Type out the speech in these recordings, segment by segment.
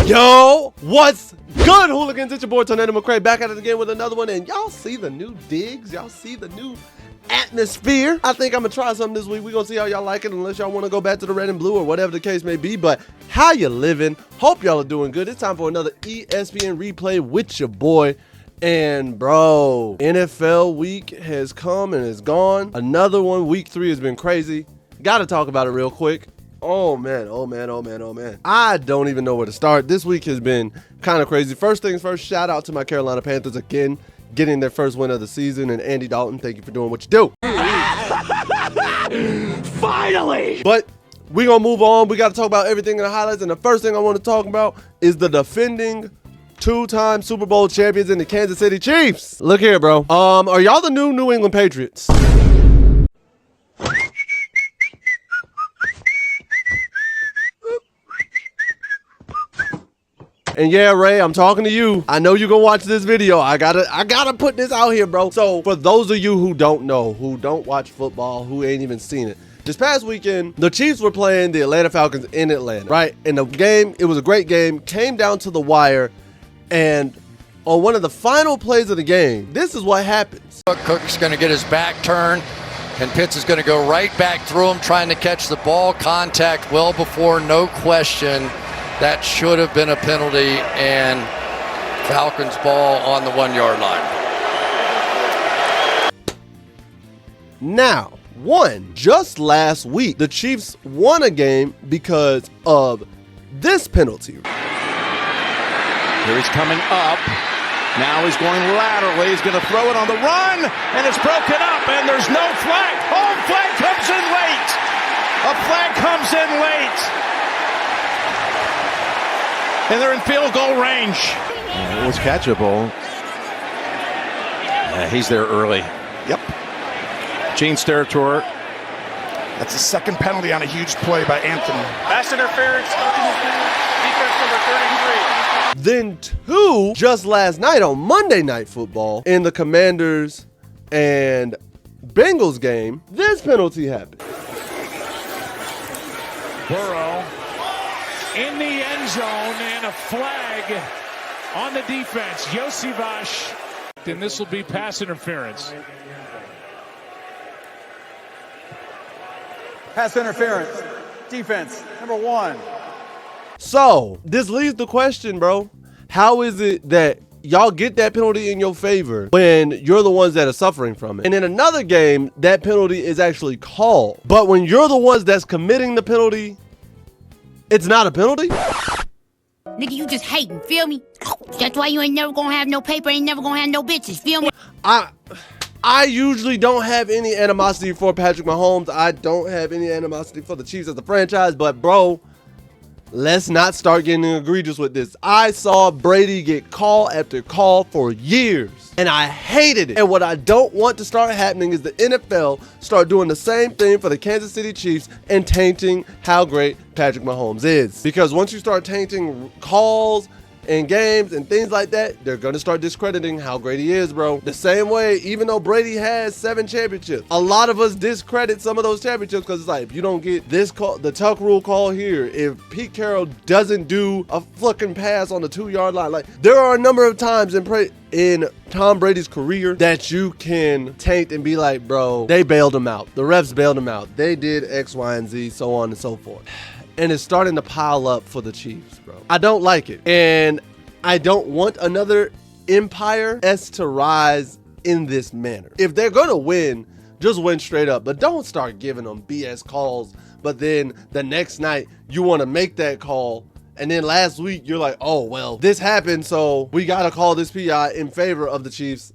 Yo, what's good, hooligans? It's your boy Tornado McCray back at it again with another one. And y'all see the new digs? Y'all see the new atmosphere? I think I'm gonna try something this week. We're gonna see how y'all like it, unless y'all want to go back to the red and blue or whatever the case may be. But how you living? Hope y'all are doing good. It's time for another ESPN replay with your boy. And bro, NFL week has come and is gone. Another one. Week 3 has been crazy. Gotta talk about it real quick. Oh man, oh man, oh man, oh man. I don't even know where to start. This week has been kind of crazy. First things first, shout out to my Carolina Panthers again, getting their first win of the season. And Andy Dalton, thank you for doing what you do. Finally! But we're gonna move on. We gotta talk about everything in the highlights. And the first thing I want to talk about is the defending two-time Super Bowl champions in the Kansas City Chiefs. Look here, bro. Are y'all the New England Patriots? And yeah, Ray, I'm talking to you. I know you're gonna watch this video. I gotta put this out here, bro. So for those of you who don't know, who don't watch football, who ain't even seen it, this past weekend, the Chiefs were playing the Atlanta Falcons in Atlanta, right? And the game, it was a great game, came down to the wire, and on one of the final plays of the game, this is what happens. Cook's gonna get his back turned, and Pitts is gonna go right back through him, trying to catch the ball. Contact well before, no question. That should have been a penalty, and Falcons ball on the 1-yard line. Now, just last week, the Chiefs won a game because of this penalty. Here he's coming up. Now he's going laterally. He's going to throw it on the run, and it's broken up, and there's no flag. Oh, flag comes in late. A flag comes in late. And they're in field goal range. It was catchable. Yeah, he's there early. Yep. Gene's territory. That's the second penalty on a huge play by Anthony. Pass interference. Defense number 33. Then 2 just last night on Monday Night Football in the Commanders and Bengals game, this penalty happened. Burrow in the end zone, and a flag on the defense. Yosivash, and this will be pass interference. Pass interference. Defense number 1. So this leads the question, bro. How is it that y'all get that penalty in your favor when you're the ones that are suffering from it? And in another game, that penalty is actually called. But when you're the ones that's committing the penalty, it's not a penalty? Nigga, you just hating, feel me? That's why you ain't never gonna have no paper, ain't never gonna have no bitches, feel me? I usually don't have any animosity for Patrick Mahomes. I don't have any animosity for the Chiefs as a franchise, but bro, let's not start getting egregious with this. I saw Brady get call after call for years, and I hated it. And what I don't want to start happening is the NFL start doing the same thing for the Kansas City Chiefs and tainting how great Patrick Mahomes is. Because once you start tainting calls and games and things like that, they're going to start discrediting how great he is, bro. The same way, even though Brady has 7 championships, a lot of us discredit some of those championships because it's like, if you don't get this call, the Tuck rule call here, if Pete Carroll doesn't do a fucking pass on the 2-yard line, like there are a number of times in Tom Brady's career that you can taint and be like, bro, they bailed him out. The refs bailed him out. They did X, Y, and Z, so on and so forth. And it's starting to pile up for the Chiefs, bro. I don't like it. And I don't want another empire to rise in this manner. If they're going to win, just win straight up. But don't start giving them BS calls. But then the next night, you want to make that call. And then last week, you're like, oh, well, this happened, so we got to call this PI in favor of the Chiefs.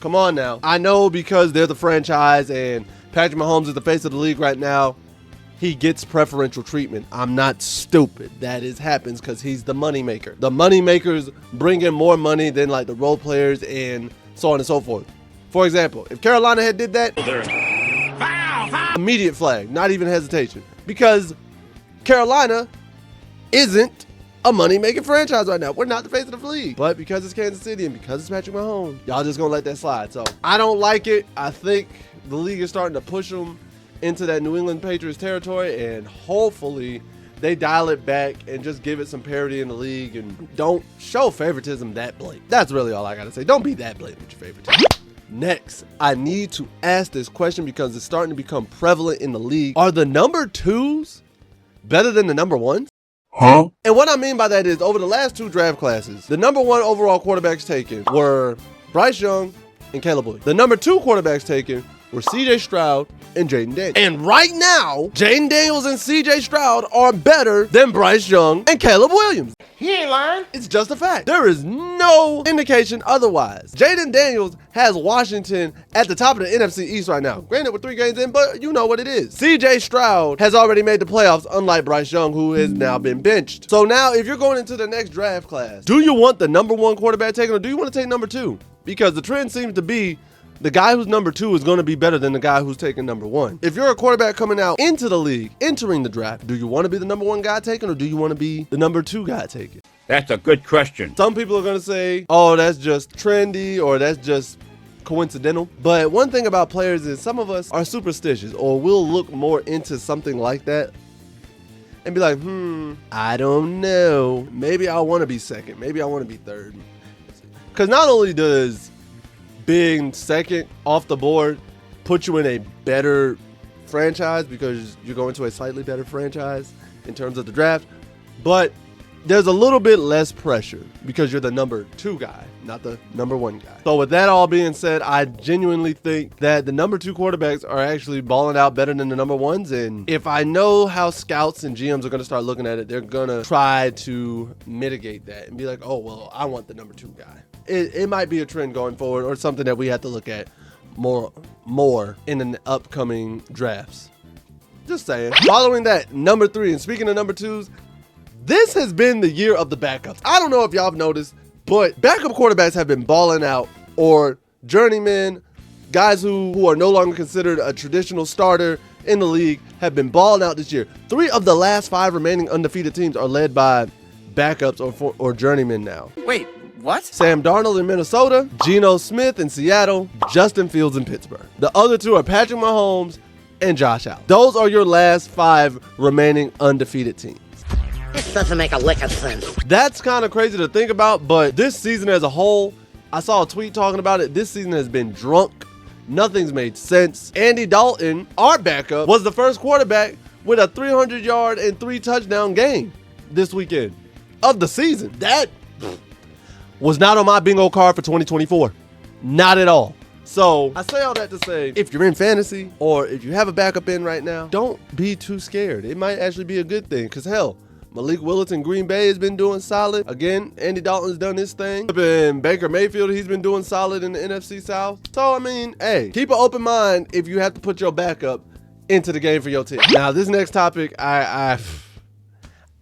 Come on now. I know because they're the franchise and Patrick Mahomes is the face of the league right now, he gets preferential treatment. I'm not stupid. That happens because he's the money maker. The money makers bring in more money than like the role players and so on and so forth. For example, if Carolina had did that, immediate flag, not even hesitation, because Carolina isn't a money-making franchise right now. We're not the face of the league. But because it's Kansas City and because it's Patrick Mahomes, y'all just gonna let that slide. So I don't like it. I think the league is starting to push them into that New England Patriots territory, and hopefully they dial it back and just give it some parity in the league and don't show favoritism that blatant. That's really all I gotta say. Don't be that blatant with your favoritism. Next, I need to ask this question because it's starting to become prevalent in the league. Are the number 2s better than the number 1s? Huh? And what I mean by that is over the last 2 draft classes, the number 1 overall quarterbacks taken were Bryce Young and Caleb Williams. The number 2 quarterbacks taken were CJ Stroud and Jaden Daniels. And right now, Jaden Daniels and CJ Stroud are better than Bryce Young and Caleb Williams. He ain't lying. It's just a fact. There is no indication otherwise. Jaden Daniels has Washington at the top of the NFC East right now. Granted, with 3 games in, but you know what it is. CJ Stroud has already made the playoffs, unlike Bryce Young, who has now been benched. So now, if you're going into the next draft class, do you want the number 1 quarterback taken or do you want to take number 2? Because the trend seems to be the guy who's number 2 is going to be better than the guy who's taking number 1. If you're a quarterback coming out into the league, entering the draft, do you want to be the number 1 guy taken or do you want to be the number 2 guy taken? That's a good question. Some people are going to say, oh, that's just trendy or that's just coincidental. But one thing about players is some of us are superstitious or we'll look more into something like that and be like, I don't know. Maybe I want to be second. Maybe I want to be third. Because not only does being second off the board put you in a better franchise because you're going to a slightly better franchise in terms of the draft, but there's a little bit less pressure because you're the number 2 guy, not the number 1 guy. So with that all being said, I genuinely think that the number 2 quarterbacks are actually balling out better than the number 1s. And if I know how scouts and GMs are going to start looking at it, they're going to try to mitigate that and be like, oh, well, I want the number 2 guy. It might be a trend going forward or something that we have to look at more in the upcoming drafts. Just saying. Following that, number 3, and speaking of number 2s, this has been the year of the backups. I don't know if y'all have noticed, but backup quarterbacks have been balling out, or journeymen, guys who are no longer considered a traditional starter in the league have been balling out this year. 3 of the last 5 remaining undefeated teams are led by backups or journeymen now. Wait, what? Sam Darnold in Minnesota, Geno Smith in Seattle, Justin Fields in Pittsburgh. The other 2 are Patrick Mahomes and Josh Allen. Those are your last 5 remaining undefeated teams. This doesn't make a lick of sense. That's kind of crazy to think about, but this season as a whole, I saw a tweet talking about it. This season has been drunk. Nothing's made sense. Andy Dalton, our backup, was the first quarterback with a 300-yard and 3 touchdown game this weekend of the season. That was not on my bingo card for 2024. Not at all. So I say all that to say, if you're in fantasy or if you have a backup in right now, don't be too scared. It might actually be a good thing because hell, Malik Willis in Green Bay has been doing solid. Again, Andy Dalton's done his thing. And Baker Mayfield, he's been doing solid in the NFC South. So, I mean, hey, keep an open mind if you have to put your backup into the game for your team. Now, this next topic, I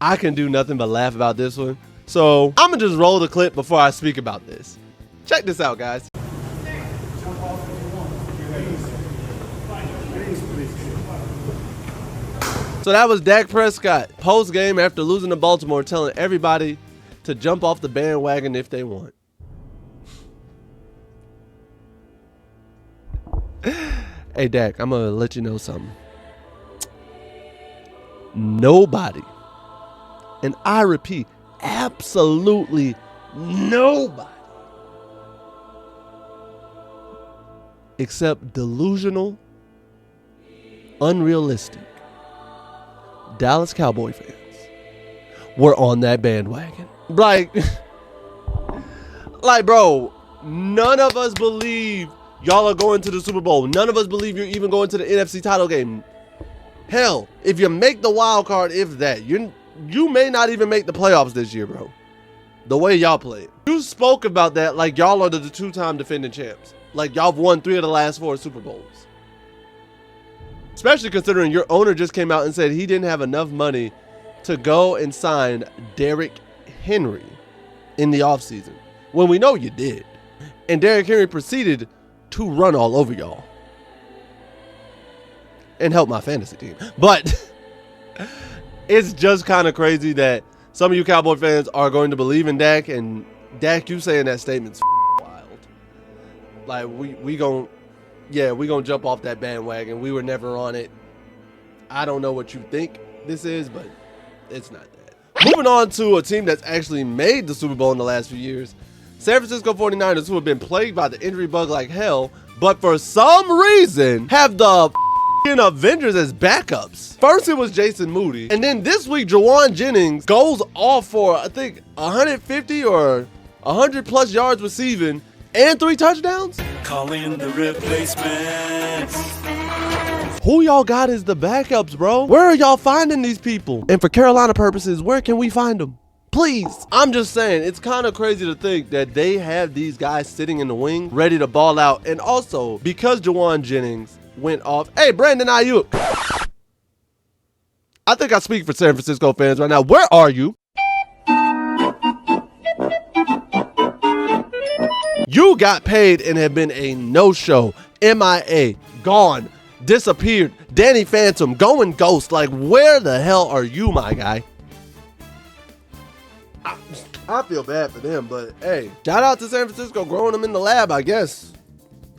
can do nothing but laugh about this one. So, I'm going to just roll the clip before I speak about this. Check this out, guys. So that was Dak Prescott post-game after losing to Baltimore telling everybody to jump off the bandwagon if they want. Hey, Dak, I'm going to let you know something. Nobody, and I repeat, absolutely nobody, except delusional, unrealistic Dallas Cowboy fans were on that bandwagon. Like, bro, none of us believe y'all are going to the Super Bowl. None of us believe you're even going to the NFC title game. Hell, if you make the wild card, if that, you may not even make the playoffs this year, bro. The way y'all played. You spoke about that like y'all are the 2-time defending champs. Like y'all have won 3 of the last 4 Super Bowls. Especially considering your owner just came out and said he didn't have enough money to go and sign Derrick Henry in the offseason. When we know you did. And Derrick Henry proceeded to run all over y'all. And help my fantasy team. But it's just kind of crazy that some of you Cowboy fans are going to believe in Dak. And Dak, you saying that statement's wild. Like, we gonna jump off that bandwagon. We were never on it. I don't know what you think this is, but It's not that. Moving on to a team that's actually made the Super Bowl in the last few years. San Francisco 49ers, who have been plagued by the injury bug like hell, but for some reason have the Avengers as backups. First it was Jason Moody, and then this week Juwan Jennings goes off for I think 150 or 100 plus yards receiving and 3 touchdowns. Calling the replacements. Who y'all got as the backups, bro? Where are y'all finding these people? And for Carolina purposes, where can we find them? Please. I'm just saying, it's kind of crazy to think that they have these guys sitting in the wing ready to ball out. And also, because Juwan Jennings went off. Hey, Brandon Ayuk. I think I speak for San Francisco fans right now. Where are you? You got paid and have been a no-show, MIA, gone, disappeared, Danny Phantom, going ghost. Like, where the hell are you, my guy? I feel bad for them, but hey, shout out to San Francisco growing them in the lab, I guess,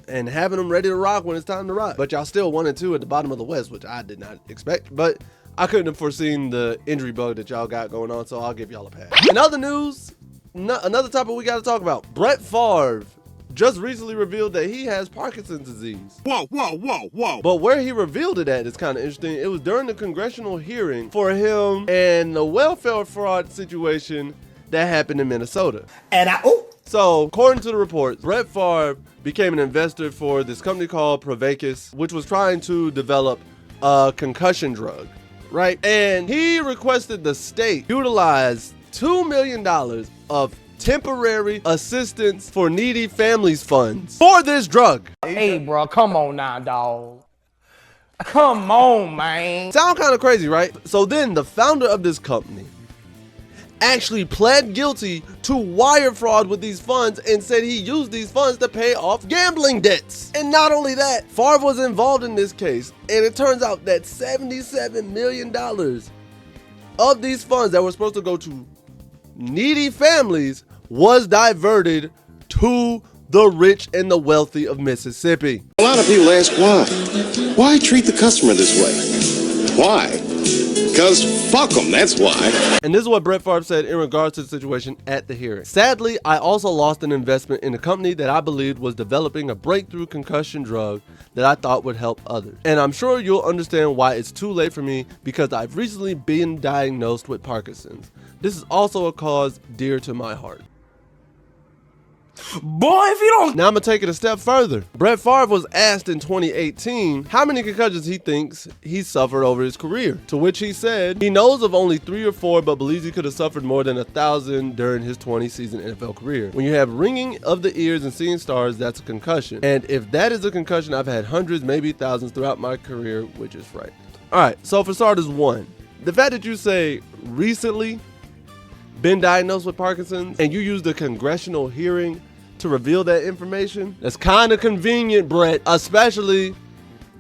and having them ready to rock when it's time to rock. But y'all still 1-2 at the bottom of the West, which I did not expect, but I couldn't have foreseen the injury bug that y'all got going on, so I'll give y'all a pass. In other news, another topic we got to talk about. Brett Favre just recently revealed that he has Parkinson's disease. Whoa, whoa, whoa, whoa. But where he revealed it at is kind of interesting. It was during the congressional hearing for him and the welfare fraud situation that happened in Minnesota. So, according to the reports, Brett Favre became an investor for this company called Provacus, which was trying to develop a concussion drug, right? And he requested the state utilize $2 million of temporary assistance for needy families funds for this drug. Hey, bro, come on now, dog. Come on, man. Sound kind of crazy, right? So then the founder of this company actually pled guilty to wire fraud with these funds and said he used these funds to pay off gambling debts. And not only that, Favre was involved in this case, and it turns out that $77 million of these funds that were supposed to go to needy families was diverted to the rich and the wealthy of Mississippi. A lot of people ask why. Why treat the customer this way? Why? Because fuck them, that's why. And this is what Brett Favre said in regards to the situation at the hearing. Sadly, I also lost an investment in a company that I believed was developing a breakthrough concussion drug that I thought would help others. And I'm sure you'll understand why it's too late for me because I've recently been diagnosed with Parkinson's. This is also a cause dear to my heart. Boy, if you don't... Now I'm going to take it a step further. Brett Favre was asked in 2018 how many concussions he thinks he suffered over his career, to which he said he knows of only 3 or 4, but believes he could have suffered more than 1,000 during his 20-season NFL career. When you have ringing of the ears and seeing stars, that's a concussion. And if that is a concussion, I've had hundreds, maybe thousands throughout my career, which is right. All right, so for starters, 1, the fact that you say recently been diagnosed with Parkinson's and you used a congressional hearing to reveal that information, that's kind of convenient, Brett, especially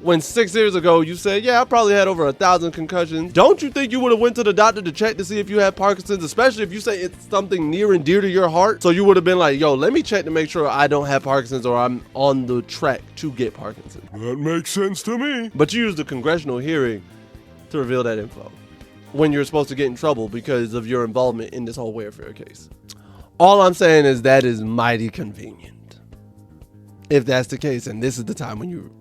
when 6 years ago you said, yeah, I probably had over 1,000 concussions. Don't you think you would have went to the doctor to check to see if you had Parkinson's, especially if you say it's something near and dear to your heart? So you would have been like, yo, let me check to make sure I don't have Parkinson's or I'm on the track to get Parkinson's. That makes sense to me. But you used a congressional hearing to reveal that info when you're supposed to get in trouble because of your involvement in this whole welfare case. All I'm saying is that is mighty convenient. If that's the case, and this is the time when you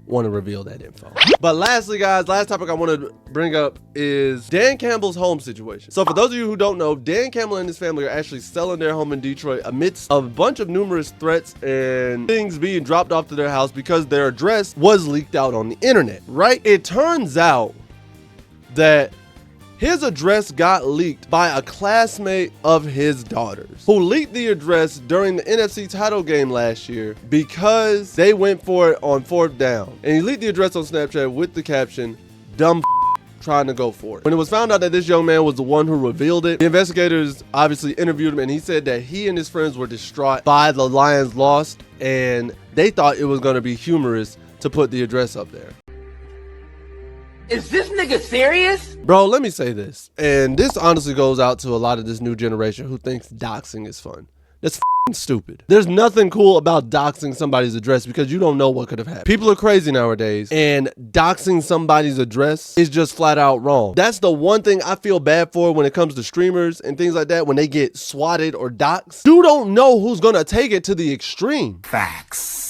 want to reveal that info. But lastly, guys, last topic I want to bring up is Dan Campbell's home situation. So for those of you who don't know, Dan Campbell and his family are actually selling their home in Detroit amidst a bunch of numerous threats and things being dropped off to their house because their address was leaked out on the internet, right? It turns out that his address got leaked by a classmate of his daughter's, who leaked the address during the NFC title game last year because they went for it on 4th down. And he leaked the address on Snapchat with the caption, dumb trying to go for it. When it was found out that this young man was the one who revealed it, the investigators obviously interviewed him, and he said that he and his friends were distraught by the Lions' loss, and they thought it was going to be humorous to put the address up there. Is this nigga serious? Bro, let me say this, and this honestly goes out to a lot of this new generation who thinks doxing is fun. That's stupid. There's nothing cool about doxing somebody's address because you don't know what could have happened. People are crazy nowadays, and doxing somebody's address is just flat out wrong. That's the one thing I feel bad for when it comes to streamers and things like that when they get swatted or doxed. You don't know who's gonna take it to the extreme. Facts.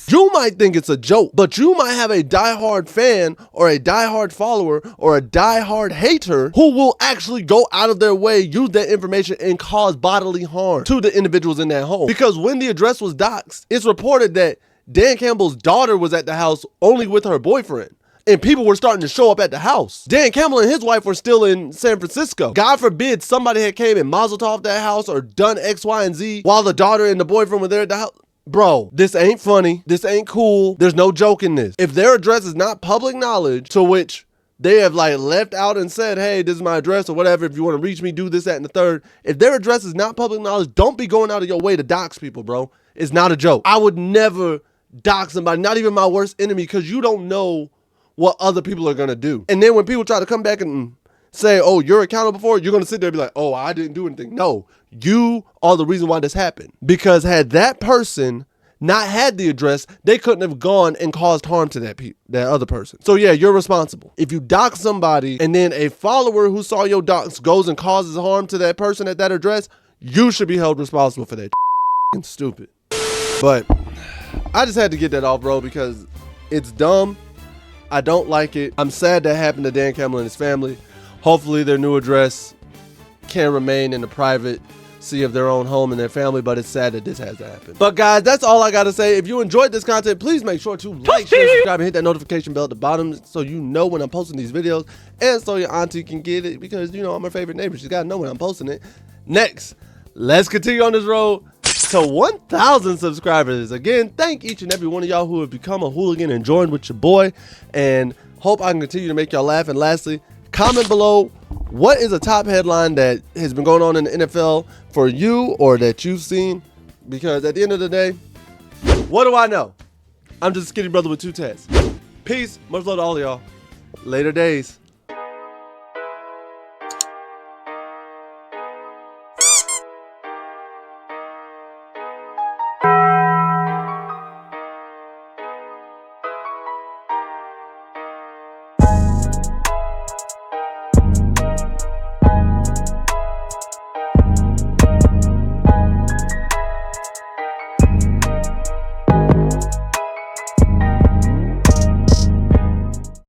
You might think it's a joke, but you might have a diehard fan or a diehard follower or a diehard hater who will actually go out of their way, use that information, and cause bodily harm to the individuals in that home. Because when the address was doxed, it's reported that Dan Campbell's daughter was at the house only with her boyfriend. And people were starting to show up at the house. Dan Campbell and his wife were still in San Francisco. God forbid somebody had came and mazel tov that house or done X, Y, and Z while the daughter and the boyfriend were there at the house. Bro, this ain't funny. This ain't cool. There's no joke in this. If their address is not public knowledge, to which they have like left out and said, hey, this is my address or whatever. If you want to reach me, do this, that, and the third. If their address is not public knowledge, don't be going out of your way to dox people, bro. It's not a joke. I would never dox somebody, not even my worst enemy, because you don't know what other people are going to do. And then when people try to come back and say, oh, you're accountable for it, you're going to sit there and be like, oh, I didn't do anything. No, you are the reason why this happened. Because had that person not had the address, they couldn't have gone and caused harm to that other person. So yeah, you're responsible. If you dox somebody and then a follower who saw your dox goes and causes harm to that person at that address, you should be held responsible for that. Stupid. But I just had to get that off, bro, because it's dumb. I don't like it. I'm sad that happened to Dan Campbell and his family. Hopefully their new address can remain in the privacy of their own home and their family, but it's sad that this has to happen. But guys, that's all I gotta say. If you enjoyed this content, please make sure to like, share, subscribe, and hit that notification bell at the bottom so you know when I'm posting these videos and so your auntie can get it because, you know, I'm her favorite neighbor. She's gotta know when I'm posting it. Next, let's continue on this road to 1,000 subscribers. Again, thank each and every one of y'all who have become a hooligan and joined with your boy, and hope I can continue to make y'all laugh. And lastly, comment below, what is a top headline that has been going on in the NFL for you or that you've seen? Because at the end of the day, what do I know? I'm just a skinny brother with two tats. Peace. Much love to all of y'all. Later days.